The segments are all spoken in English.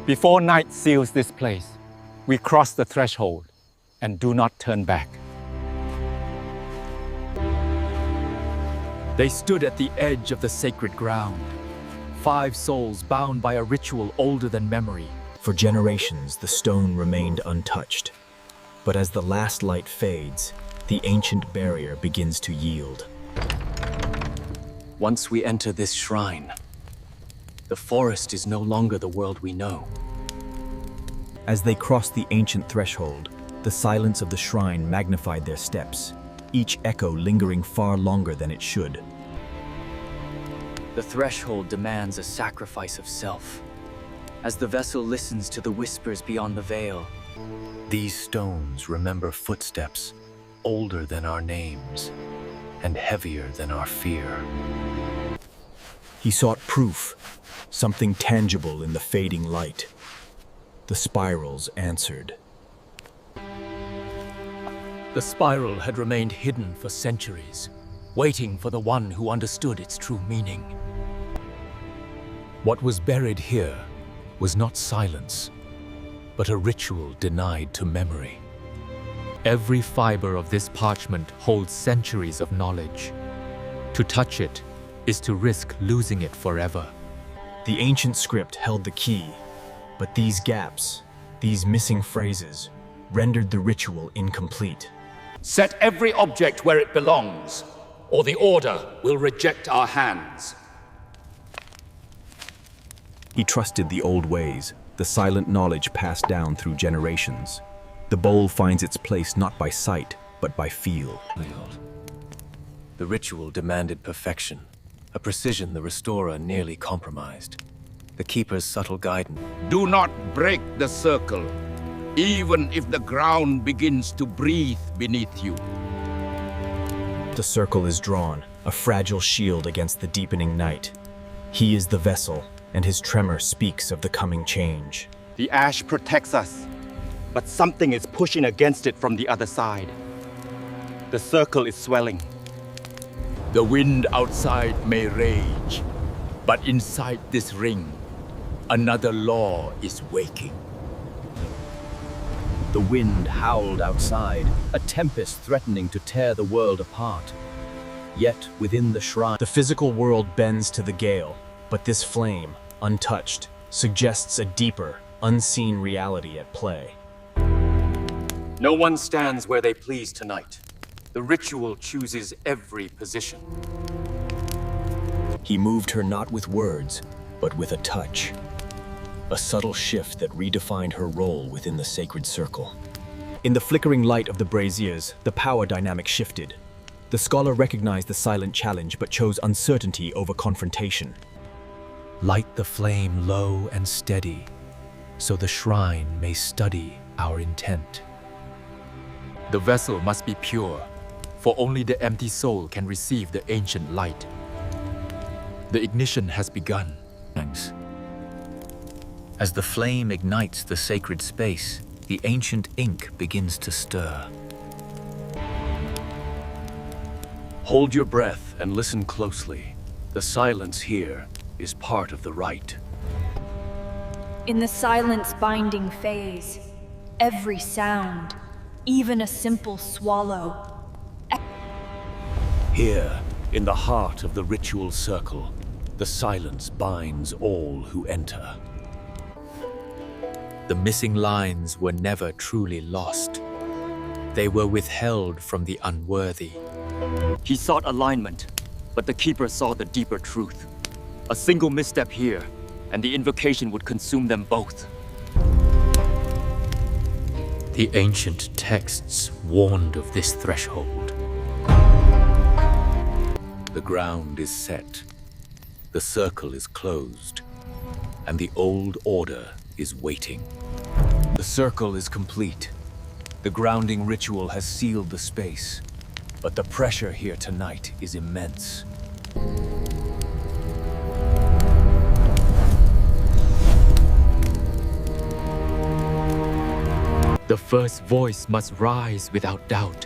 Before night seals this place, we cross the threshold and do not turn back. They stood at the edge of the sacred ground, 5 souls bound by a ritual older than memory. For generations, the stone remained untouched. But as the last light fades, the ancient barrier begins to yield. Once we enter this shrine, the forest is no longer the world we know. As they crossed the ancient threshold, the silence of the shrine magnified their steps, each echo lingering far longer than it should. The threshold demands a sacrifice of self. As the vessel listens to the whispers beyond the veil, these stones remember footsteps older than our names and heavier than our fear. He sought proof, something tangible in the fading light. The spirals answered. The spiral had remained hidden for centuries, waiting for the one who understood its true meaning. What was buried here was not silence, but a ritual denied to memory. Every fiber of this parchment holds centuries of knowledge. To touch it is to risk losing it forever. The ancient script held the key, but these gaps, these missing phrases, rendered the ritual incomplete. Set every object where it belongs, or the Order will reject our hands. He trusted the old ways, the silent knowledge passed down through generations. The bowl finds its place not by sight, but by feel. The ritual demanded perfection, a precision the restorer nearly compromised. The Keeper's subtle guidance. Do not break the circle, even if the ground begins to breathe beneath you. The circle is drawn, a fragile shield against the deepening night. He is the vessel, and his tremor speaks of the coming change. The ash protects us, but something is pushing against it from the other side. The circle is swelling. The wind outside may rage, but inside this ring, another law is waking. The wind howled outside, a tempest threatening to tear the world apart. Yet within the shrine, The physical world bends to the gale, but this flame, untouched, suggests a deeper, unseen reality at play. No one stands where they please tonight. The ritual chooses every position. He moved her not with words, but with a touch. A subtle shift that redefined her role within the sacred circle. In the flickering light of the braziers, the power dynamic shifted. The scholar recognized the silent challenge but chose uncertainty over confrontation. Light the flame low and steady, so the shrine may study our intent. The vessel must be pure, for only the empty soul can receive the ancient light. The ignition has begun. Thanks. As the flame ignites the sacred space, the ancient ink begins to stir. Hold your breath and listen closely. The silence here is part of the rite. In the silence-binding phase, every sound, even a simple swallow. Here, in the heart of the ritual circle, the silence binds all who enter. The missing lines were never truly lost. They were withheld from the unworthy. He sought alignment, but the Keeper saw the deeper truth. A single misstep here, and the invocation would consume them both. The ancient texts warned of this threshold. The ground is set, the circle is closed, and the old order is waiting. The circle is complete. The grounding ritual has sealed the space, but the pressure here tonight is immense. The first voice must rise without doubt,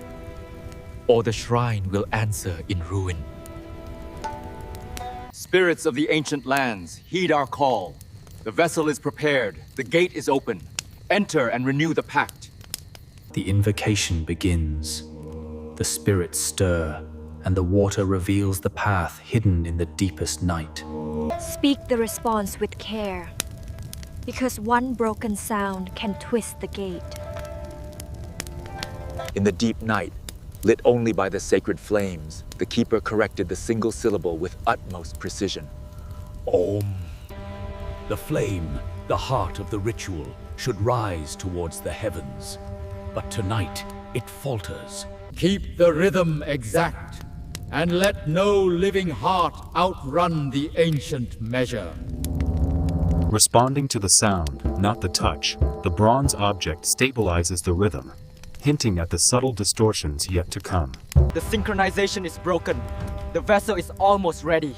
or the shrine will answer in ruin. Spirits of the ancient lands, heed our call. The vessel is prepared. The gate is open. Enter and renew the pact. The invocation begins. The spirits stir, and the water reveals the path hidden in the deepest night. Speak the response with care, because one broken sound can twist the gate. In the deep night, lit only by the sacred flames, the keeper corrected the single syllable with utmost precision. Om. The flame, the heart of the ritual, should rise towards the heavens. But tonight, it falters. Keep the rhythm exact, and let no living heart outrun the ancient measure. Responding to the sound, not the touch, the bronze object stabilizes the rhythm, hinting at the subtle distortions yet to come. The synchronization is broken. The vessel is almost ready.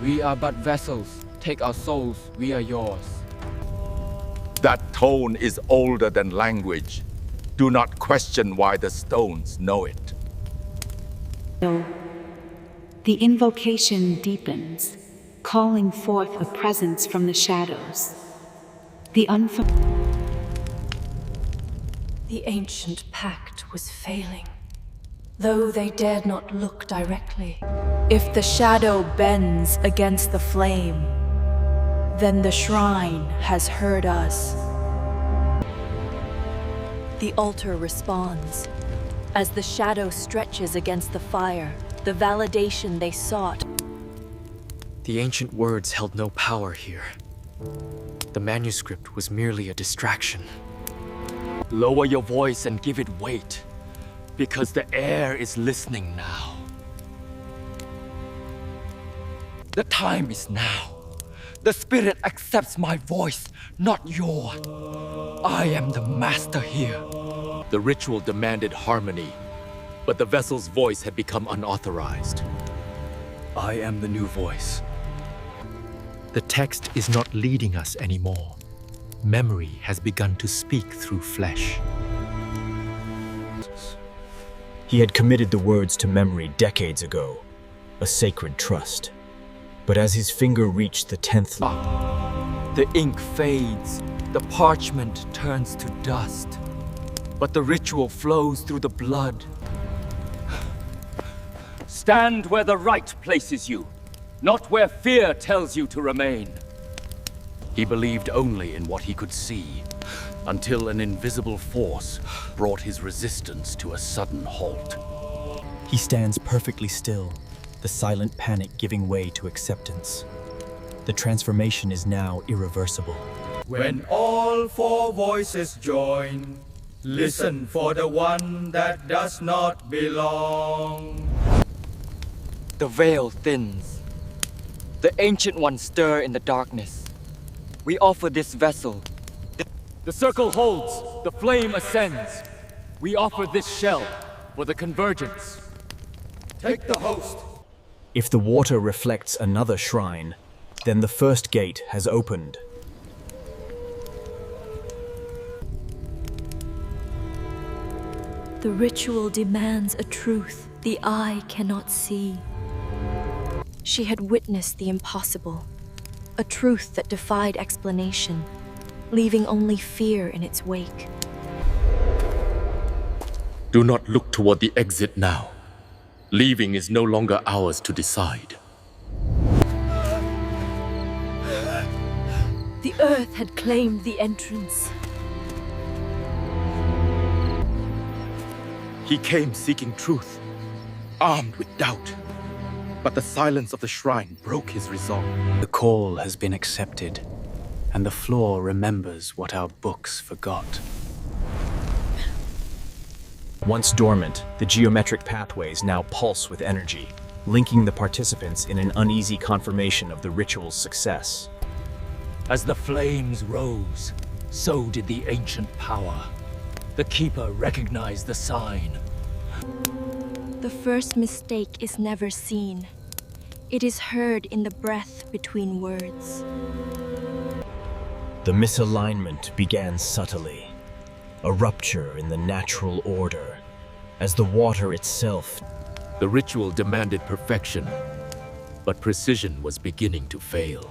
We are but vessels. Take our souls, we are yours. That tone is older than language. Do not question why the stones know it. So, the invocation deepens, calling forth a presence from the shadows. The ancient pact was failing, though they dared not look directly. If the shadow bends against the flame, then the shrine has heard us. The altar responds. As the shadow stretches against the fire, the validation they sought. The ancient words held no power here. The manuscript was merely a distraction. Lower your voice and give it weight, because the air is listening now. The time is now. The spirit accepts my voice, not yours. I am the master here. The ritual demanded harmony, but the vessel's voice had become unauthorized. I am the new voice. The text is not leading us anymore. Memory has begun to speak through flesh. He had committed the words to memory decades ago, a sacred trust. But as his finger reached the 10th line, The ink fades, the parchment turns to dust, but the ritual flows through the blood. Stand where the right places you, not where fear tells you to remain. He believed only in what he could see, until an invisible force brought his resistance to a sudden halt. he stands perfectly still, the silent panic giving way to acceptance. The transformation is now irreversible. When all four voices join, listen for the one that does not belong. The veil thins. The Ancient Ones stir in the darkness. We offer this vessel. The circle holds. The flame ascends. We offer this shell for the convergence. Take the host. If the water reflects another shrine, then the first gate has opened. The ritual demands a truth the eye cannot see. She had witnessed the impossible, a truth that defied explanation, leaving only fear in its wake. Do not look toward the exit now. Leaving is no longer ours to decide. The earth had claimed the entrance. He came seeking truth, armed with doubt. But the silence of the shrine broke his resolve. The call has been accepted, and the floor remembers what our books forgot. Once dormant, the geometric pathways now pulse with energy, linking the participants in an uneasy confirmation of the ritual's success. As the flames rose, so did the ancient power. The Keeper recognized the sign. The first mistake is never seen. It is heard in the breath between words. The misalignment began subtly, a rupture in the natural order, as the water itself. The ritual demanded perfection, but precision was beginning to fail.